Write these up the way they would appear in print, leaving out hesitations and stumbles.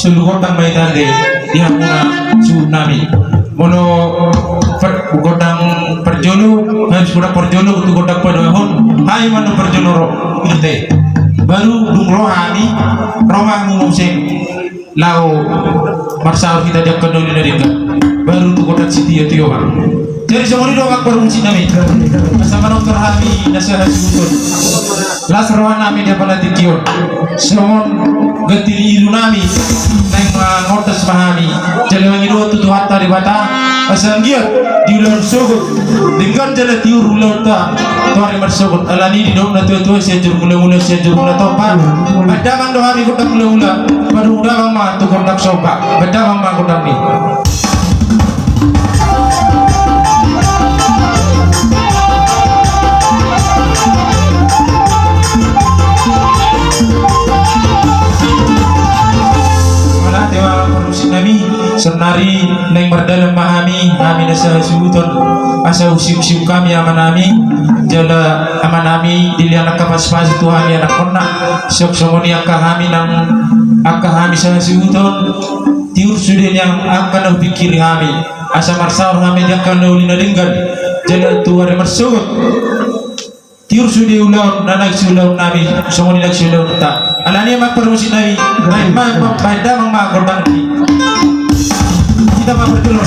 sulugotang may tande diha muna tsunami mono godang perjolo harus budak perjolo untuk godang pedohon hai manu perjolo ro inte baru dungro hani romah nguseng lau marsal kita dia kendali dari baru tu godang siti tio bang jadi semua itu akbar musim nami bersama dokter Hami nasihat sutun las rawan nami dia pada tikion semua getili ilu nami neng ngotes pahami jadi wangi dua tu hatta di bata asal dia di ular sogut dengan jalan tiur ular ta tuari bersogut alani di dok na tua sejur mula sejur mula topan badang do hari kotak mula baru udah mama tu kotak soka badang mama kotak ni nami senari neng berdalam mahami kami nasa subuton asa usiu kami amanami jala amanami dilihat kapas pas Tuhan anak kona sok somoni akahami nang akahami sa subuton tiur sudah yang akan pikir kami asa marsar kami yang akan ulina denggan jala Tuhan masuk tiur sudah ulang nanak sulau nabi somoni nak sulau tak alani mak perusin nabi mak pada mak kodang kita mau bertelur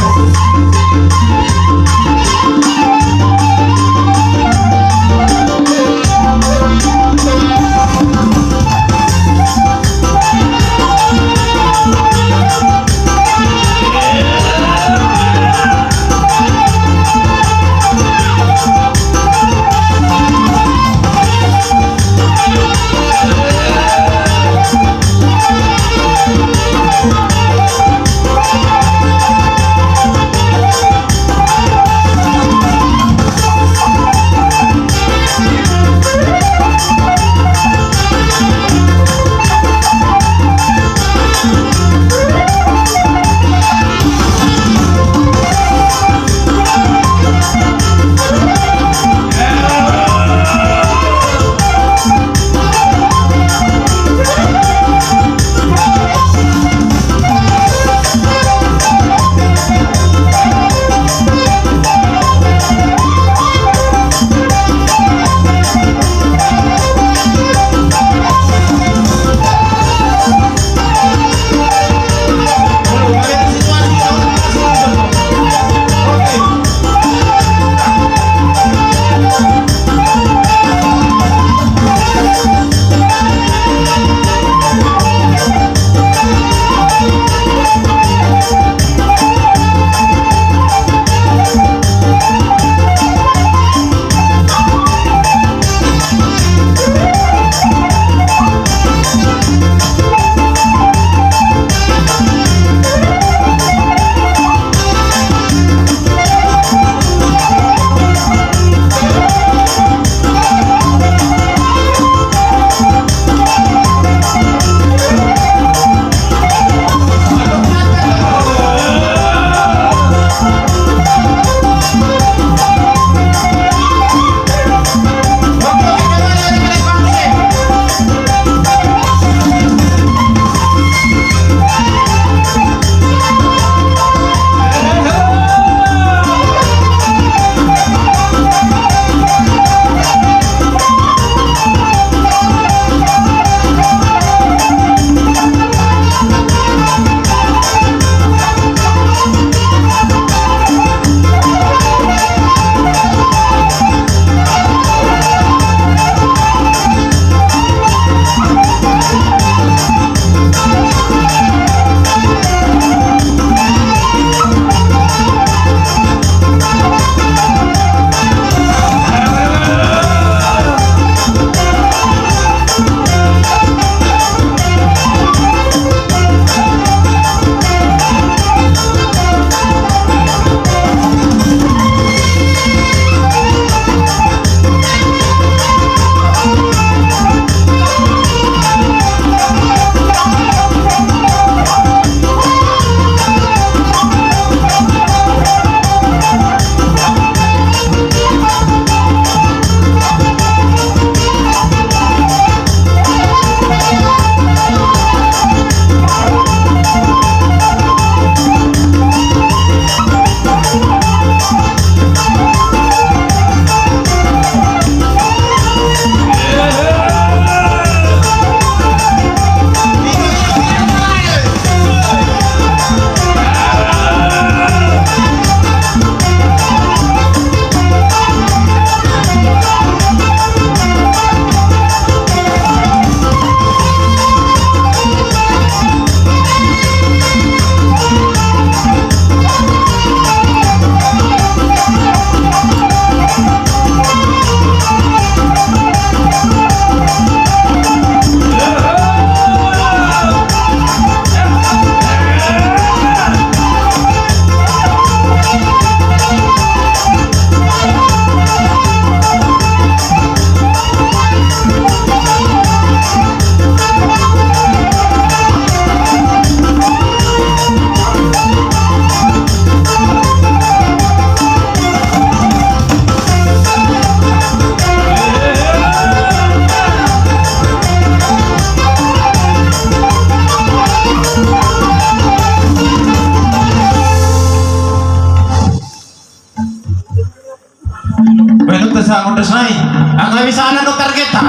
godang udah sai. Ang bisa anak dokter kita.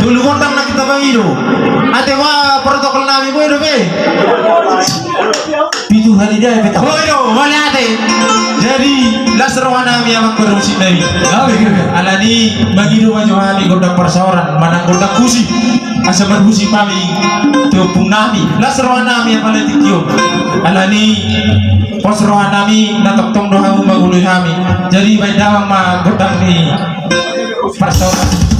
Dulu godang na kita bangido. Ate wa protokol namin boy be. Pitu hari dia beta. Boy wala ate. Jadi lasrawan namin ang magparusin na yun. Alani magido man Johani godang perseoran manang godang kusi. Asa berbusi kami tiupung nami lasrawan nami ang palatik yun. Alani posrohan nami nataktong doha maguloy kami. Jadi may dawang magodang ni perseoran.